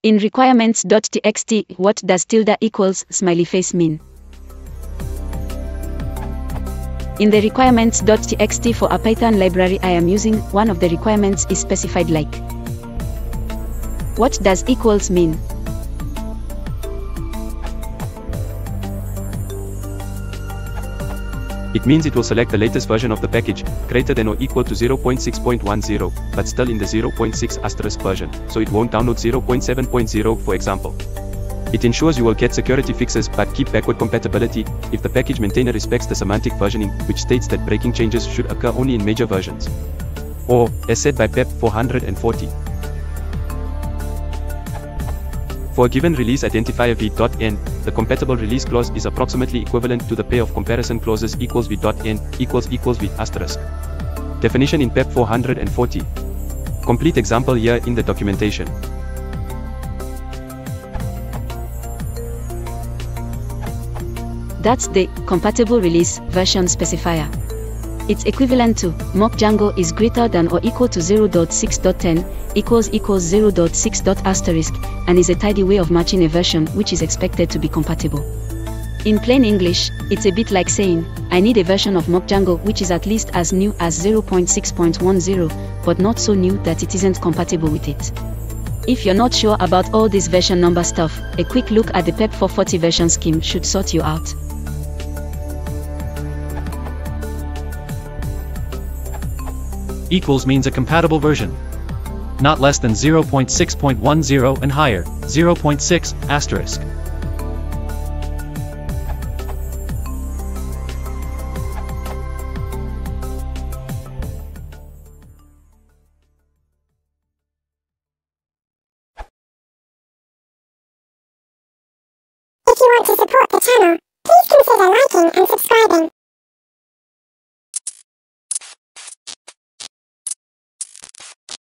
In requirements.txt, what does tilde equals smiley face mean? In the requirements.txt for a Python library I am using, one of the requirements is specified like. What does equals mean? It means it will select the latest version of the package, greater than or equal to 0.6.10, but still in the 0.6 version, so it won't download 0.7.0 for example. It ensures you will get security fixes but keep backward compatibility if the package maintainer respects the semantic versioning, which states that breaking changes should occur only in major versions. Or, as said by PEP 440. For a given release identifier v.n, the compatible release clause is approximately equivalent to the pair of comparison clauses equals v.n equals v asterisk. Definition in PEP 440. Complete example here in the documentation. That's the compatible release version specifier. It's equivalent to mock Django is greater than or equal to 0.6.10 equals 0.6. Asterisk, and is a tidy way of matching a version which is expected to be compatible. In plain English, it's a bit like saying, I need a version of mock Django which is at least as new as 0.6.10, but not so new that it isn't compatible with it. If you're not sure about all this version number stuff, a quick look at the PEP 440 version scheme should sort you out. Equals means a compatible version. Not less than 0.6.10 and higher, 0.6, asterisk. If you want to support the channel, please consider